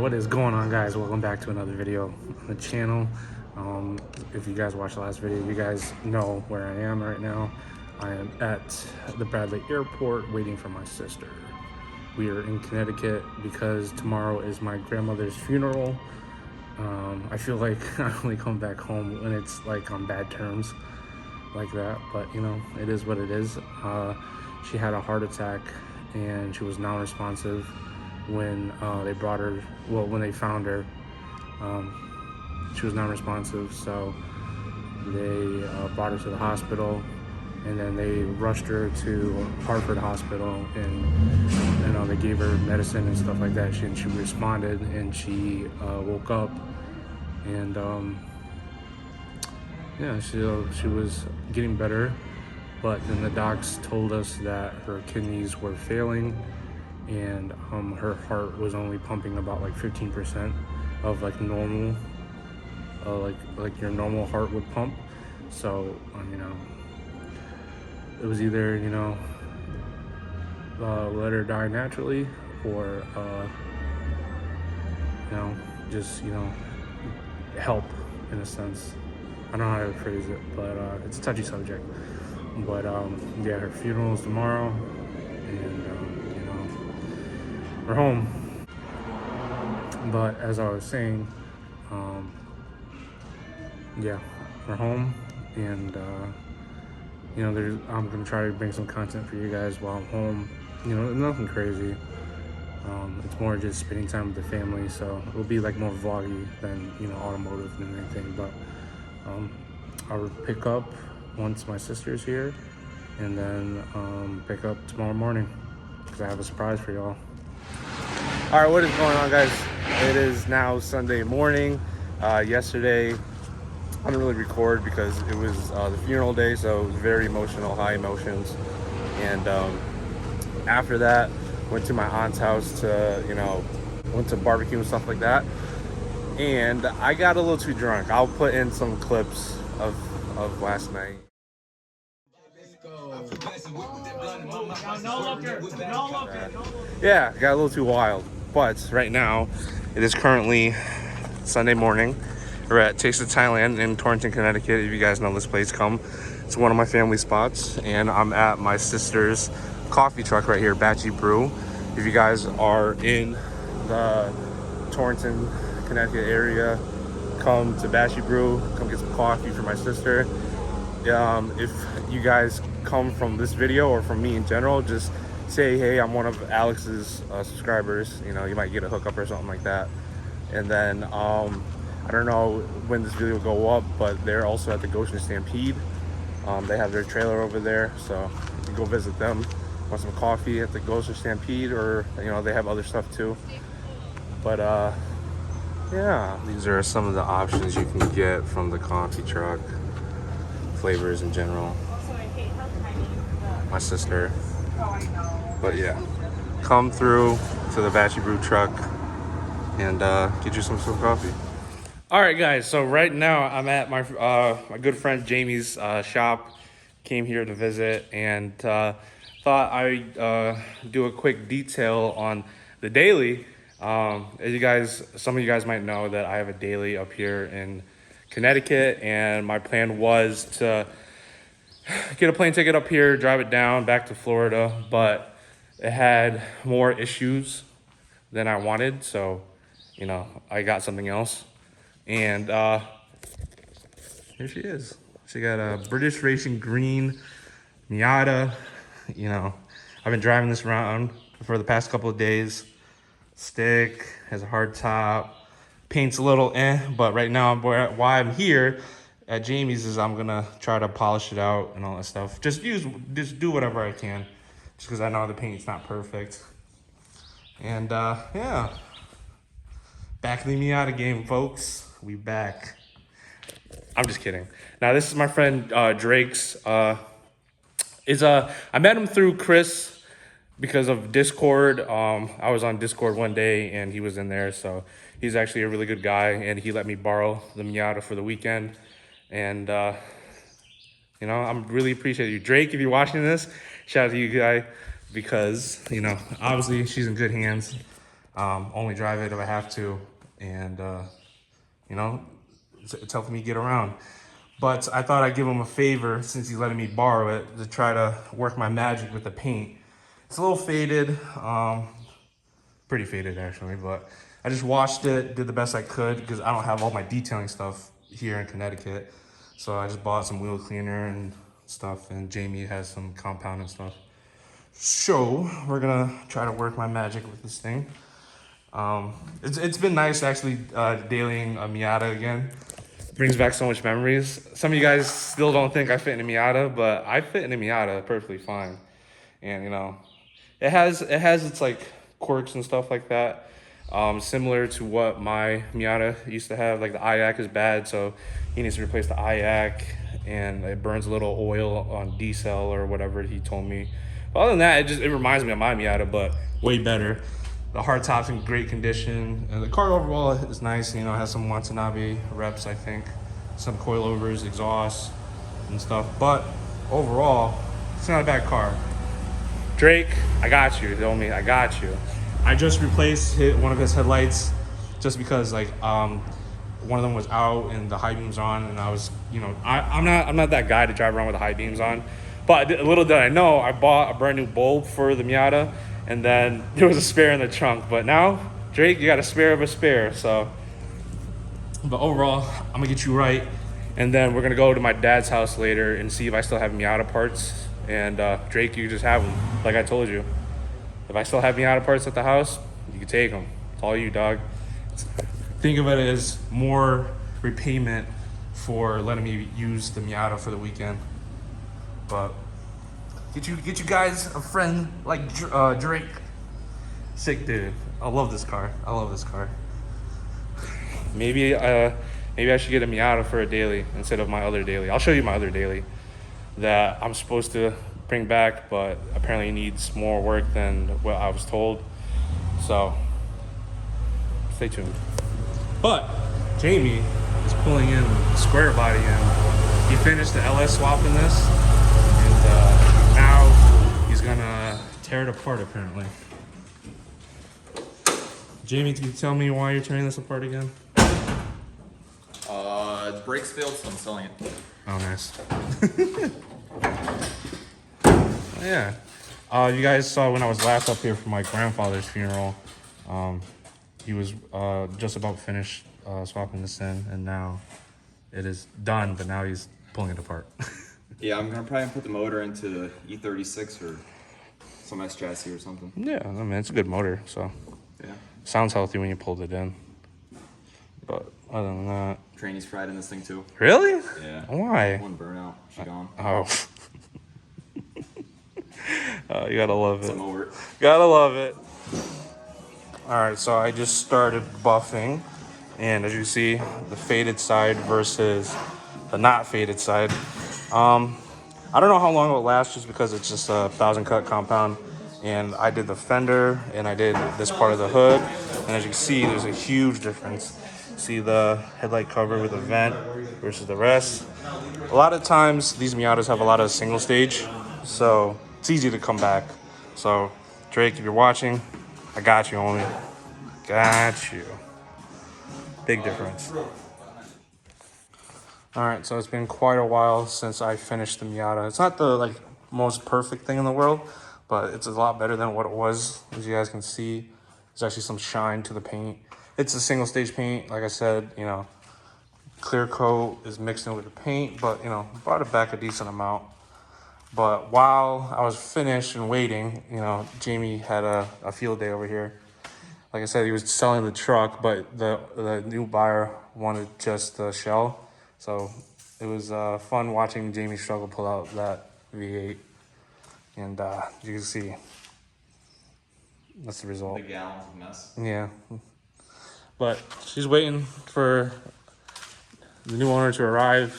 What is going on, guys? Welcome back to another video on the channel. If you guys watched the last video, you guys know where I am right now. I am at the Bradley airport waiting for my sister. We are in Connecticut because tomorrow is my grandmother's funeral. I feel like I only come back home when it's like on bad terms like that, but you know, it is what it is. She had a heart attack and she was non-responsive when they brought her, well, when they found her. She was non-responsive, so they brought her to the hospital, and then they rushed her to Hartford Hospital, and you know, they gave her medicine and stuff like that. She responded, and she woke up, and yeah, she was getting better, but then the docs told us that her kidneys were failing, and her heart was only pumping about like 15% of like normal, like your normal heart would pump. So you know, it was either, you know, let her die naturally, or you know, just, you know, help in a sense. I don't know how to phrase it, but it's a touchy subject. But yeah, her funeral is tomorrow, and you know, we're home. But as I was saying, yeah, we're home, and you know, I'm gonna try to bring some content for you guys while I'm home. You know, nothing crazy. It's more just spending time with the family, so it'll be like more vloggy than, you know, automotive than anything. But I'll pick up once my sister's here, and then pick up tomorrow morning because I have a surprise for y'all. All right, what is going on, guys? It is now Sunday morning. Yesterday I didn't really record because it was the funeral day, so it was very emotional, high emotions. And after that, went to my aunt's house to, you know, went to barbecue and stuff like that. And I got a little too drunk. I'll put in some clips of last night. Yeah, got a little too wild. But right now, it is currently Sunday morning. We're at Taste of Thailand in Torrington, Connecticut. If you guys know this place, come. It's one of my family spots. And I'm at my sister's coffee truck right here, Batchy Brew. If you guys are in the Torrington, Connecticut area, come to Batchy Brew. Come get some coffee for my sister. If you guys come from this video or from me in general, just say, hey, I'm one of Alex's subscribers. You know, you might get a hookup or something like that. And then I don't know when this video will go up, but they're also at the Goshen Stampede. They have their trailer over there, so you can go visit them. Want some coffee at the Goshen Stampede, or you know, they have other stuff too. But yeah, these are some of the options you can get from the coffee truck. Flavors in general. My sister. But yeah, come through to the Batchy Brew truck and get you some coffee. All right, guys. So right now I'm at my my good friend Jamie's shop. Came here to visit and thought I'd do a quick detail on the daily. As you guys, some of you guys might know that I have a daily up here in Connecticut, and my plan was to get a plane ticket up here, drive it down back to Florida, but it had more issues than I wanted, so you know, I got something else. And here she is. She got a British Racing green Miata. You know, I've been driving this around for the past couple of days. Stick, has a hard top, paint's a little but right now why I'm here at Jamie's is I'm gonna try to polish it out and all that stuff. Just do whatever I can, just because I know the paint's not perfect. And yeah, back in the Miata game, folks. We back. I'm just kidding. Now this is my friend Drake's. I met him through Chris because of Discord. I was on Discord one day and he was in there, so he's actually a really good guy, and he let me borrow the Miata for the weekend. And you know, I'm really appreciate you, Drake. If you're watching this, shout out to you, guy, because you know, obviously she's in good hands. Only drive it if I have to, and you know, it's helping me get around. But I thought I'd give him a favor since he's letting me borrow it to try to work my magic with the paint. It's a little faded, pretty faded actually, but I just washed it, did the best I could because I don't have all my detailing stuff here in Connecticut. So I just bought some wheel cleaner and stuff, and Jamie has some compound and stuff. So we're gonna try to work my magic with this thing. It's been nice actually dailying a Miata again. Brings back so much memories. Some of you guys still don't think I fit in a Miata, but I fit in a Miata perfectly fine. And you know, it has its like quirks and stuff like that. Similar to what my Miata used to have. Like the IAC is bad, so he needs to replace the IAC, and it burns a little oil on D-cell or whatever he told me. But other than that, it reminds me of my Miata, but way better. The hardtop's in great condition, and the car overall is nice. You know, it has some Watanabe reps, I think, some coilovers, exhaust, and stuff. But overall, it's not a bad car. Drake, I got you. Tell me, I got you. I just replaced one of his headlights, just because like one of them was out and the high beams on, and I was, you know, I'm not that guy to drive around with the high beams on. But little did I know, I bought a brand new bulb for the Miata, and then there was a spare in the trunk. But now, Drake, you got a spare of a spare. So, but overall, I'm gonna get you right, and then we're gonna go to my dad's house later and see if I still have Miata parts. And Drake, you just have them, like I told you. If I still have Miata parts at the house, you can take them. It's all you, dog. Think of it as more repayment for letting me use the Miata for the weekend. But get you guys a friend like Drake. Sick dude. I love this car. I love this car. Maybe I should get a Miata for a daily instead of my other daily. I'll show you my other daily that I'm supposed to bring back, but apparently needs more work than what I was told. So stay tuned. But Jamie is pulling in the square body in. He finished the LS swap in this, and now he's gonna tear it apart apparently. Jamie, can you tell me why you're tearing this apart again? The brakes failed, so I'm selling it. Oh, nice. Yeah. You guys saw when I was last up here for my grandfather's funeral, he was just about finished swapping this in, and now it is done, but now he's pulling it apart. Yeah, I'm gonna probably put the motor into E36 or some S chassis or something. Yeah, I mean, it's a good motor, so. Yeah. Sounds healthy when you pulled it in. But other than that. Trainie's fried in this thing too. Really? Yeah. Why? One burnout. She gone. Oh. You gotta love it. Some over. Gotta love it. Alright, so I just started buffing. And as you see, the faded side versus the not faded side. I don't know how long it will last just because it's just a 1,000 cut compound. And I did the fender and I did this part of the hood. And as you can see, there's a huge difference. See the headlight cover with the vent versus the rest. A lot of times these Miatas have a lot of single stage, so it's easy to come back. So Drake, if you're watching, I got you, homie. Got you. Big difference. All right, so it's been quite a while since I finished the Miata. It's not the most perfect thing in the world, but it's a lot better than what it was. As you guys can see, there's actually some shine to the paint. It's a single stage paint, like I said, you know, clear coat is mixed in with the paint, but you know, brought it back a decent amount. But while I was finished and waiting, you know, Jamie had a field day over here. Like I said, he was selling the truck, but the new buyer wanted just the shell. So it was fun watching Jamie struggle pull out that V8. And you can see, that's the result. The gallons of mess. Yeah. But she's waiting for the new owner to arrive,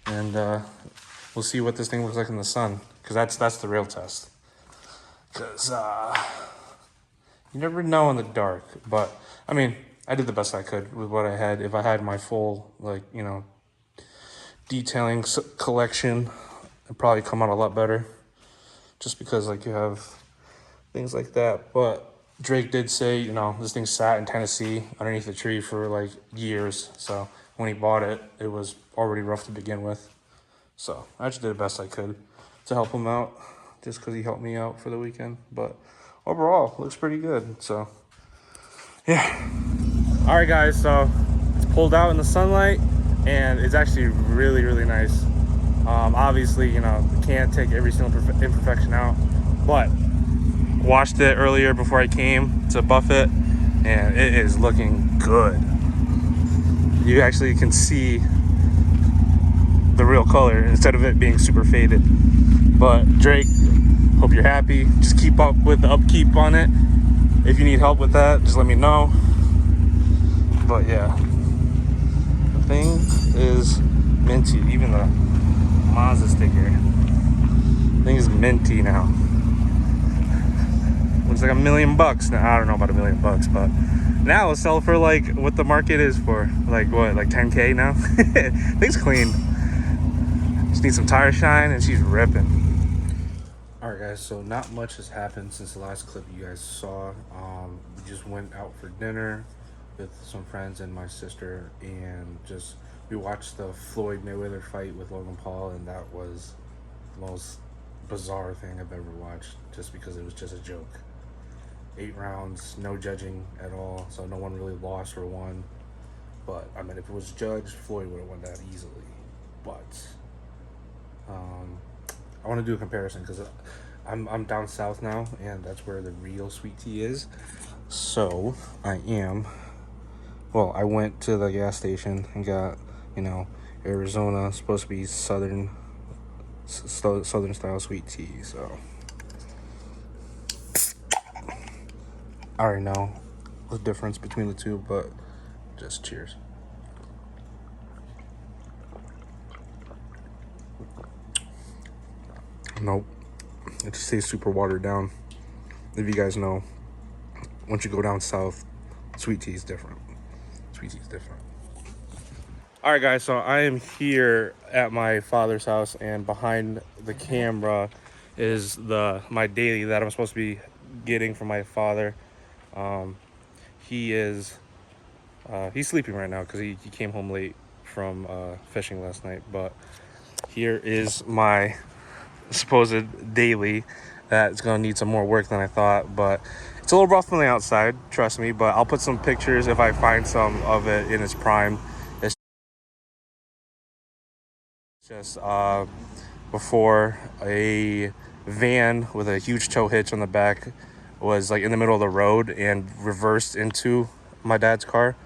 and we'll see what this thing looks like in the sun, because that's the real test. Because you never know in the dark. But I mean, I did the best I could with what I had. If I had my full detailing collection, it'd probably come out a lot better. Just because you have things like that, but Drake did say, you know, this thing sat in Tennessee underneath the tree for like years. So when he bought it, it was already rough to begin with. So I just did the best I could to help him out, just because he helped me out for the weekend. But overall, looks pretty good. So yeah. All right, guys. So it's pulled out in the sunlight, and it's actually really, really nice. Obviously, you know, can't take every single imperfection out, but washed it earlier before I came to buff it, and it is looking good. You actually can see the real color instead of it being super faded. But Drake, hope you're happy. Just keep up with the upkeep on it. If you need help with that, just let me know. But yeah, the thing is minty. Even the Mazda sticker, the thing is minty now. Looks like $1 million now. I don't know about $1 million, but now it'll sell for like what the market is for. Like what, like 10K now? Thing's clean. Just need some tire shine, and she's ripping. All right, guys. So not much has happened since the last clip you guys saw. We just went out for dinner with some friends and my sister, and we watched the Floyd Mayweather fight with Logan Paul, and that was the most bizarre thing I've ever watched, just because it was just a joke. 8 rounds, no judging at all, so no one really lost or won. But I mean, if it was judged, Floyd would have won that easily. But I want to do a comparison because I'm down south now, and that's where the real sweet tea is. So I went to the gas station and got, you know, Arizona, supposed to be southern style sweet tea. So I already know the difference between the two, but just cheers. Nope, it just tastes super watered down. If you guys know, once you go down south, sweet tea is different. Sweet tea is different. All right, guys, so I am here at my father's house, and behind the camera is my daily that I'm supposed to be getting from my father. He's sleeping right now because he came home late from fishing last night. But here is my supposed daily that's gonna need some more work than I thought, but it's a little rough on the outside, trust me. But I'll put some pictures if I find some of it in its prime. It's just before a van with a huge tow hitch on the back was like in the middle of the road and reversed into my dad's car,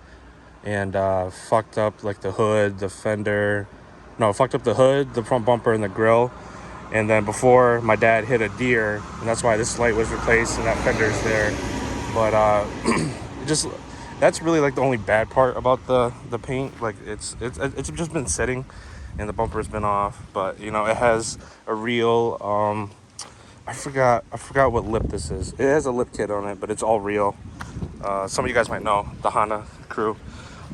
and fucked up like the hood, the fender. No, fucked up the hood, the front bumper, and the grill. And then before, my dad hit a deer, and that's why this light was replaced and that fender's there. But that's really like the only bad part about the paint. Like it's just been sitting, and the bumper's been off. But you know, it has a real I forgot what lip this is. It has a lip kit on it, but it's all real. Some of you guys might know, the Honda crew.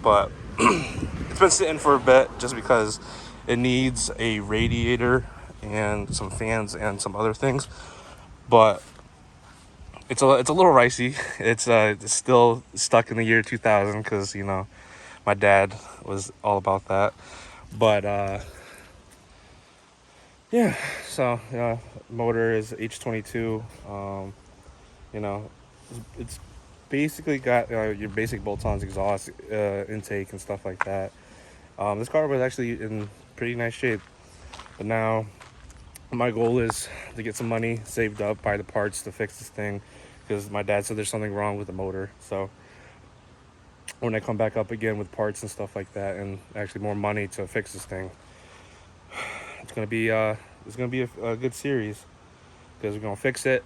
But it's been sitting for a bit just because it needs a radiator and some fans and some other things. But it's a little ricey. It's still stuck in the year 2000 because, you know, my dad was all about that. But yeah, so motor is H22. You know, it's basically got your basic bolt-ons, exhaust, intake, and stuff like that. This car was actually in pretty nice shape, but now my goal is to get some money saved up, buy the parts to fix this thing, because my dad said there's something wrong with the motor. So when I come back up again with parts and stuff like that, and actually more money to fix this thing, it's gonna be a good series, because we're gonna fix it,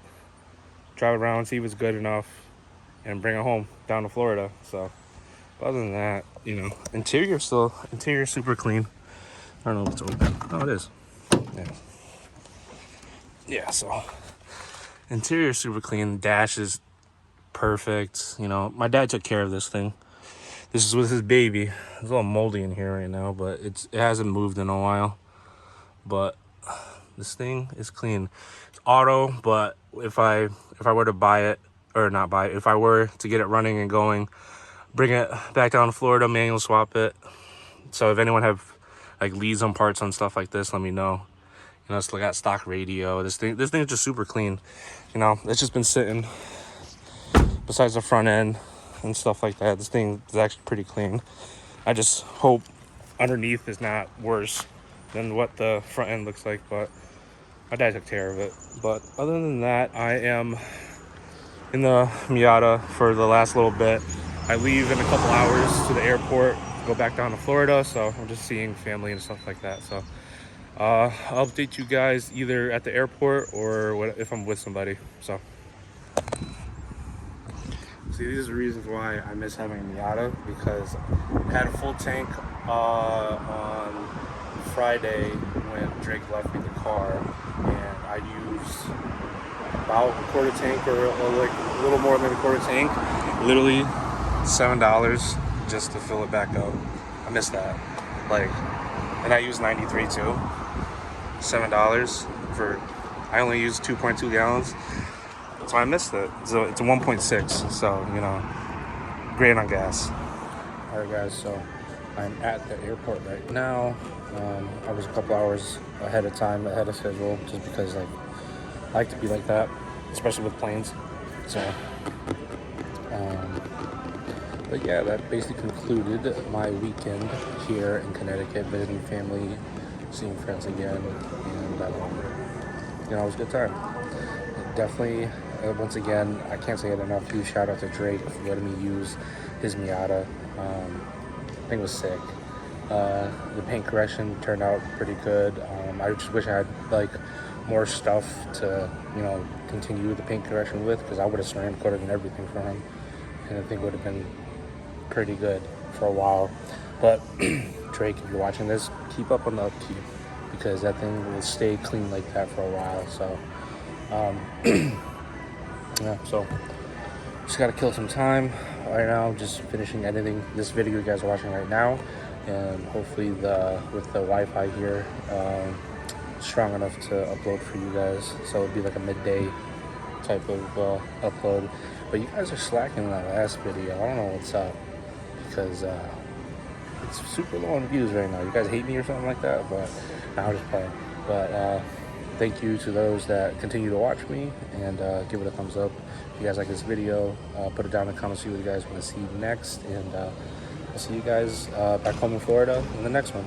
drive around, see if it's good enough, and bring it home down to Florida. So but other than that, you know, interior super clean. I don't know if it's open. Oh, it is. Yeah, so interior super clean. Dash is perfect. You know, my dad took care of this thing. This is with his baby. It's a little moldy in here right now, but it hasn't moved in a while. But this thing is clean. It's auto, but if I were to buy it or not buy, if I were to get it running and going, bring it back down to Florida, manual swap it. So if anyone have like leads on parts on stuff like this, let me know. You know, it's got stock radio. This thing is just super clean. You know, it's just been sitting. Besides the front end and stuff like that, this thing is actually pretty clean. I just hope underneath is not worse than what the front end looks like, but my dad took care of it. But other than that, I am in the Miata for the last little bit. I leave in a couple hours to the airport, go back down to Florida, so I'm just seeing family and stuff like that. So I'll update you guys either at the airport or if I'm with somebody. So see, these are the reasons why I miss having a Miata, because I had a full tank on Friday when Drake left me the car, and I used about a quarter tank, or like a little more than a quarter tank, literally $7 just to fill it back up. I miss that. Like, and I used 93 too. $7 for, I only used 2.2 gallons. So I missed it. So it's a 1.6, so, you know, great on gas. All right, guys, so I'm at the airport right now. I was a couple hours ahead of schedule, just because, like, I like to be like that, especially with planes. So, but yeah, that basically concluded my weekend here in Connecticut, visiting family, seeing friends again, and, you know, it was a good time. Definitely, once again, I can't say it enough. Huge shout out to Drake for letting me use his Miata. I think it was sick. The paint correction turned out pretty good. I just wish I had like more stuff to, you know, continue the paint correction with, because I would have ceramic coated and everything for him, and I think it would have been pretty good for a while. But Drake, if you're watching this, keep up on the upkeep, because that thing will stay clean like that for a while. So yeah, so just gotta kill some time right now, just finishing editing this video you guys are watching right now, and hopefully with the Wi-Fi here strong enough to upload for you guys, so it'll be like a midday type of upload. But you guys are slacking in that last video. I don't know what's up, because it's super low on views right now. You guys hate me or something like that? But I'm just playing. But thank you to those that continue to watch me, and give it a thumbs up if you guys like this video. Put it down in the comments, see what you guys want to see next, and I'll see you guys back home in Florida in the next one.